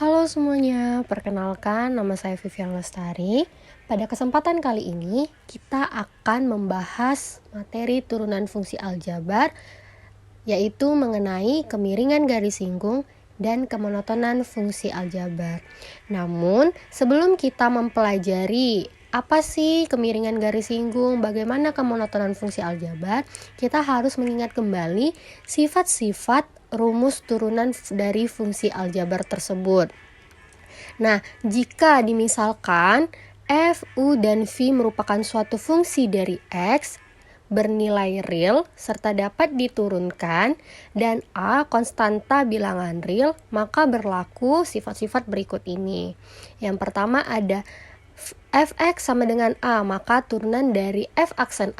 Halo semuanya, perkenalkan nama saya Vivian Lestari. Pada kesempatan kali ini, kita akan membahas materi turunan fungsi aljabar, yaitu mengenai kemiringan garis singgung dan kemonotonan fungsi aljabar. Namun, sebelum kita mempelajari apa sih kemiringan garis singgung, bagaimana kemonotonan fungsi aljabar, kita harus mengingat kembali sifat-sifat rumus turunan dari fungsi aljabar tersebut. Nah, jika dimisalkan f, u, dan v merupakan suatu fungsi dari x bernilai real serta dapat diturunkan dan a konstanta bilangan real, maka berlaku sifat-sifat berikut ini. Yang pertama ada fx sama dengan a, maka turunan dari f aksen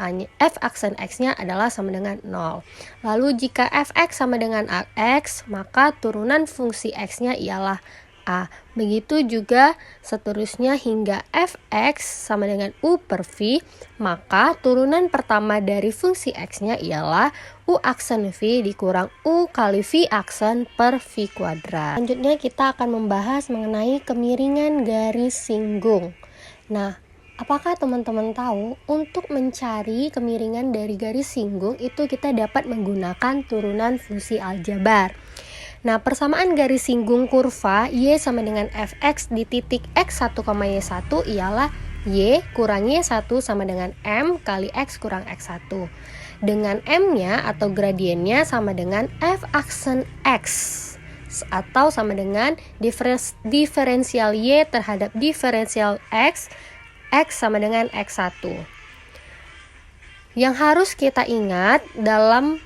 x-nya adalah sama dengan 0. Lalu jika fx sama dengan ax, maka turunan fungsi x-nya ialah a. Begitu juga seterusnya hingga fx sama dengan u per v, maka turunan pertama dari fungsi x-nya ialah u aksen v dikurang u kali v aksen per v kuadrat. Selanjutnya kita akan membahas mengenai kemiringan garis singgung. Nah, apakah teman-teman tahu untuk mencari kemiringan dari garis singgung itu kita dapat menggunakan turunan fungsi aljabar. Nah, persamaan garis singgung kurva y sama dengan fx di titik x1, y1 ialah y kurang y1 sama dengan m kali x kurang x1. Dengan m-nya atau gradiennya sama dengan f aksen x atau sama dengan diferensial y terhadap diferensial x sama dengan x1. Yang harus kita ingat dalam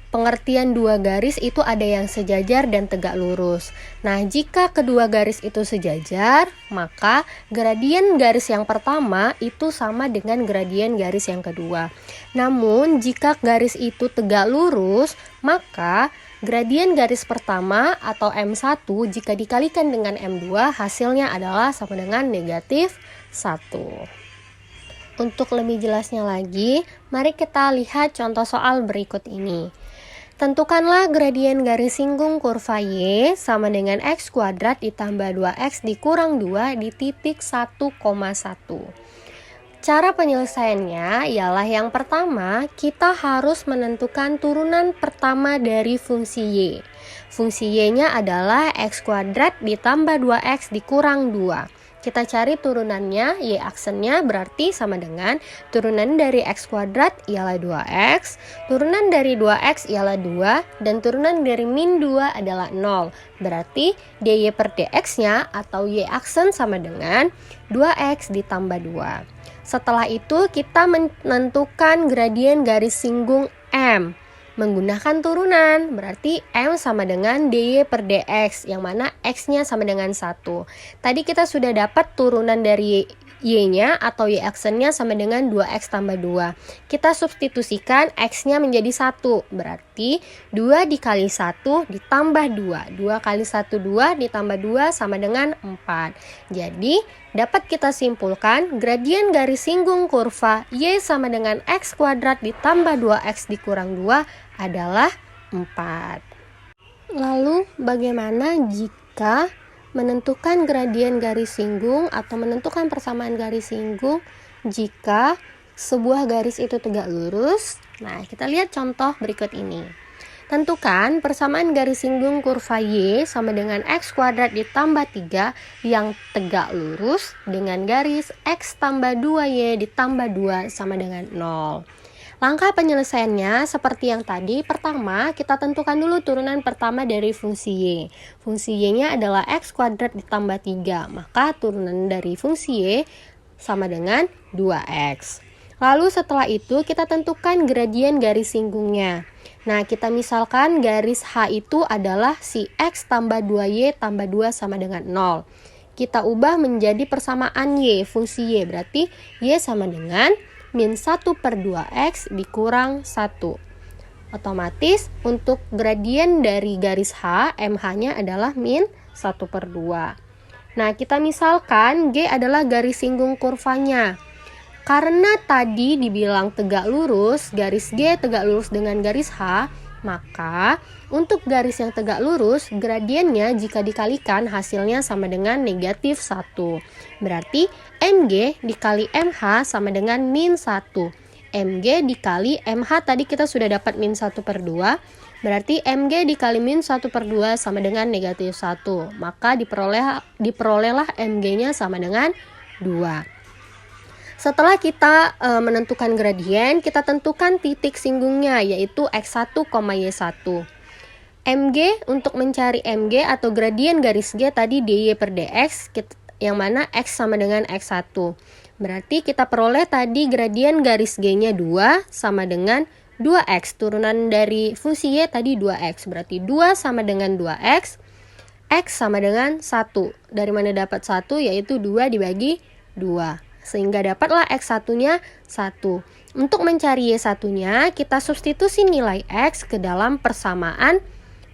pengertian dua garis itu ada yang sejajar dan tegak lurus. Nah, jika kedua garis itu sejajar, maka gradien garis yang pertama itu sama dengan gradien garis yang kedua. Namun, jika garis itu tegak lurus, maka gradien garis pertama atau M1 jika dikalikan dengan M2 hasilnya adalah sama dengan negatif 1. Untuk lebih jelasnya lagi, mari kita lihat contoh soal berikut ini. Tentukanlah gradien garis singgung kurva y sama dengan x kuadrat ditambah 2x dikurang 2 di titik 1,1. Cara penyelesaiannya ialah yang pertama, kita harus menentukan turunan pertama dari fungsi y. Fungsi y-nya adalah x kuadrat ditambah 2x dikurang 2. Kita cari turunannya, y aksennya berarti sama dengan turunan dari x kuadrat ialah 2x, turunan dari 2x ialah 2, dan turunan dari min 2 adalah 0. Berarti dy per dx-nya atau y aksen sama dengan 2x ditambah 2. Setelah itu kita menentukan gradien garis singgung m menggunakan turunan, berarti m sama dengan dy per dx, yang mana x-nya sama dengan 1. Tadi kita sudah dapat turunan dari y-nya atau y aksennya sama dengan 2x tambah 2. Kita substitusikan x-nya menjadi 1, berarti 2 dikali 1 ditambah 2. 2 kali 1, 2 ditambah 2 sama dengan 4. Jadi, dapat kita simpulkan gradien garis singgung kurva y sama dengan x kuadrat ditambah 2x dikurang 2 adalah 4. Lalu, bagaimana jika menentukan gradien garis singgung atau menentukan persamaan garis singgung jika sebuah garis itu tegak lurus? Nah, kita lihat contoh berikut ini. Tentukan persamaan garis singgung kurva y sama dengan x kuadrat ditambah 3 yang tegak lurus dengan garis x tambah 2y ditambah 2 sama dengan 0. Langkah penyelesaiannya seperti yang tadi. Pertama, kita tentukan dulu turunan pertama dari fungsi y. Fungsi y-nya adalah x kuadrat ditambah 3, maka turunan dari fungsi y sama dengan 2x. Lalu setelah itu kita tentukan gradien garis singgungnya. Nah, kita misalkan garis H itu adalah si x tambah 2y tambah 2 sama dengan 0. Kita ubah menjadi persamaan y, fungsi y, berarti y sama dengan min 1 per 2x dikurang 1. Otomatis untuk gradien dari garis H, MH-nya adalah min 1 per 2. Nah, kita misalkan G adalah garis singgung kurvanya. Karena tadi dibilang tegak lurus, garis G tegak lurus dengan garis H, Maka untuk garis yang tegak lurus, gradiennya jika dikalikan hasilnya sama dengan negatif 1. Berarti MG dikali MH sama dengan min 1. MG dikali MH tadi kita sudah dapat min 1/2. Berarti MG dikali min 1/2 sama dengan negatif 1. Maka diperolehlah MG-nya sama dengan 2. Setelah kita menentukan gradien, kita tentukan titik singgungnya yaitu X1, Y1. MG, untuk mencari MG atau gradien garis G tadi dy per dx, yang mana X sama dengan X1. Berarti kita peroleh tadi gradien garis G-nya 2 sama dengan 2X. Turunan dari fungsi Y tadi 2X. Berarti 2 sama dengan 2X. X sama dengan 1. Dari mana dapat 1? Yaitu 2 dibagi 2. Sehingga dapatlah X1-nya 1. Untuk mencari Y1-nya, kita substitusi nilai X ke dalam persamaan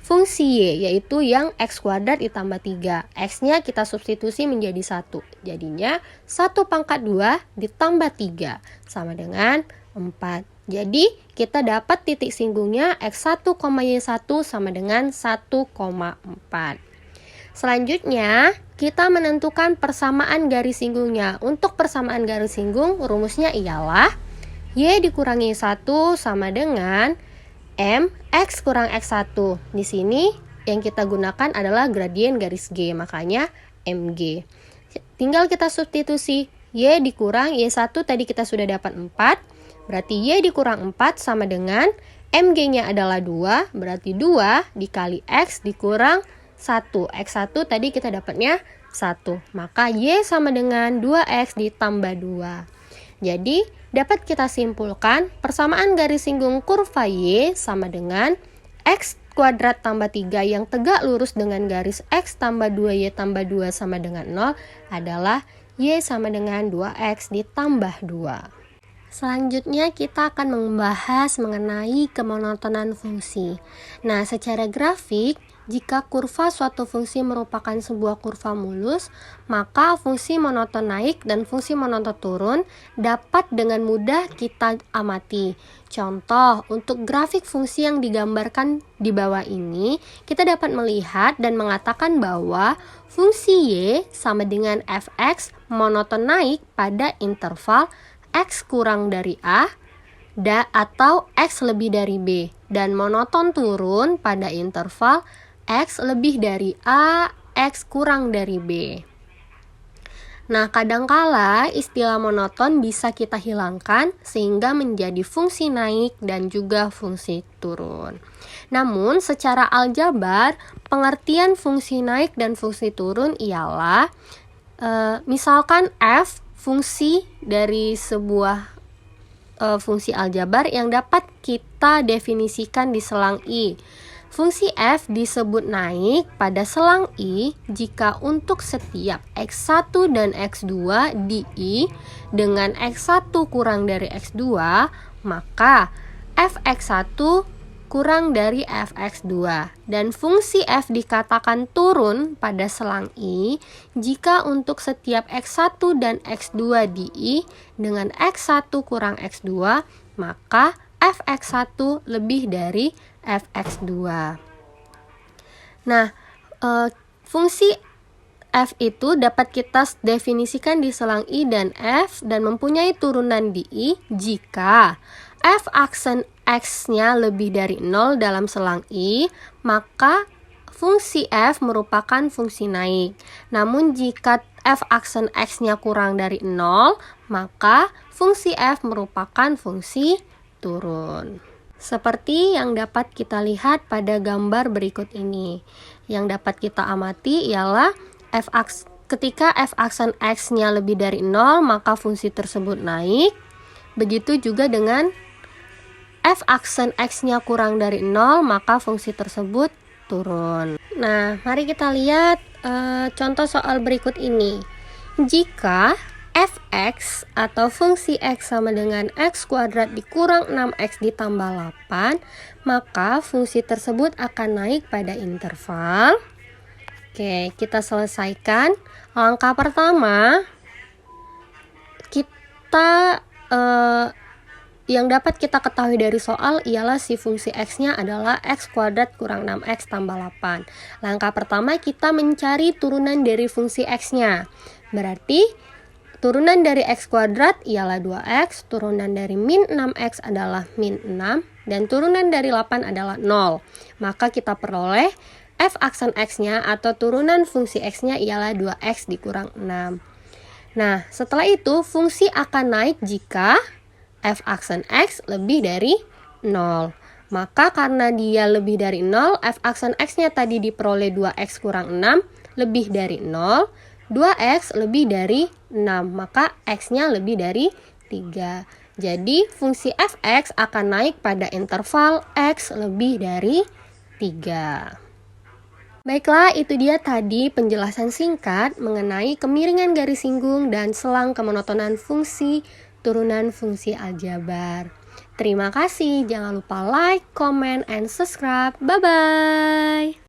fungsi Y, yaitu yang X kuadrat ditambah 3. X-nya kita substitusi menjadi 1. Jadinya 1/2 ditambah 3 sama dengan 4. Jadi kita dapat titik singgungnya X1, Y1 sama dengan 1,4. Selanjutnya, kita menentukan persamaan garis singgungnya. Untuk persamaan garis singgung, rumusnya ialah Y dikurangi 1 sama dengan M X kurang X1. Di sini yang kita gunakan adalah gradien garis G, makanya MG. Tinggal kita substitusi Y dikurang Y1 tadi kita sudah dapat 4. Berarti Y dikurang 4 sama dengan MG-nya adalah 2. Berarti 2 dikali X dikurang 1. X1 tadi kita dapatnya 1. Maka Y sama dengan 2X ditambah 2. Jadi dapat kita simpulkan persamaan garis singgung kurva Y sama dengan X kuadrat tambah 3 yang tegak lurus dengan garis X tambah 2Y tambah 2 sama dengan 0 adalah Y sama dengan 2X ditambah 2. Selanjutnya kita akan membahas mengenai kemonotonan fungsi. Nah, secara grafik, jika kurva suatu fungsi merupakan sebuah kurva mulus, maka fungsi monoton naik dan fungsi monoton turun dapat dengan mudah kita amati. Contoh, untuk grafik fungsi yang digambarkan di bawah ini, kita dapat melihat dan mengatakan bahwa fungsi Y sama dengan fx monoton naik pada interval X kurang dari A atau X lebih dari B, dan monoton turun pada interval X lebih dari A, X kurang dari B. Nah, kadangkala istilah monoton bisa kita hilangkan sehingga menjadi fungsi naik dan juga fungsi turun. Namun, secara aljabar, pengertian fungsi naik dan fungsi turun ialah misalkan F fungsi dari sebuah fungsi aljabar yang dapat kita definisikan di selang I. Fungsi f disebut naik pada selang I jika untuk setiap x1 dan x2 di I dengan x1 kurang dari x2, maka fx1 kurang dari fx2, dan fungsi f dikatakan turun pada selang I jika untuk setiap x1 dan x2 di I dengan x1 kurang x2, maka fx1 lebih dari fx2. Nah, fungsi f itu dapat kita definisikan di selang I dan f dan mempunyai turunan di I jika f aksen x-nya lebih dari 0 dalam selang I, maka fungsi f merupakan fungsi naik. Namun jika f aksen x-nya kurang dari 0, maka fungsi f merupakan fungsi turun. Seperti yang dapat kita lihat pada gambar berikut ini. Yang dapat kita amati ialah ketika f aksen x-nya lebih dari 0, maka fungsi tersebut naik. Begitu juga dengan f aksen x-nya kurang dari 0, maka fungsi tersebut turun. Nah, mari kita lihat contoh soal berikut ini. Jika fx atau fungsi x sama dengan x kuadrat dikurang 6x ditambah 8, maka fungsi tersebut akan naik pada interval. Oke, kita selesaikan. Langkah pertama, kita yang dapat kita ketahui dari soal ialah si fungsi x-nya adalah x kuadrat kurang 6x tambah 8. Langkah pertama kita mencari turunan dari fungsi x-nya. Berarti turunan dari x kuadrat ialah 2x, turunan dari min 6x adalah min 6, dan turunan dari 8 adalah 0. Maka kita peroleh f aksen x-nya atau turunan fungsi x-nya ialah 2x dikurang 6. Nah, setelah itu fungsi akan naik jika f aksen x lebih dari 0. Maka karena dia lebih dari 0, f aksen x-nya tadi diperoleh 2x kurang 6 lebih dari 0, 2x lebih dari 6, maka x-nya lebih dari 3. Jadi fungsi fx akan naik pada interval x lebih dari 3. Baiklah, itu dia tadi penjelasan singkat mengenai kemiringan garis singgung dan selang kemonotonan fungsi turunan fungsi aljabar. Terima kasih, jangan lupa like, comment, and subscribe. Bye-bye!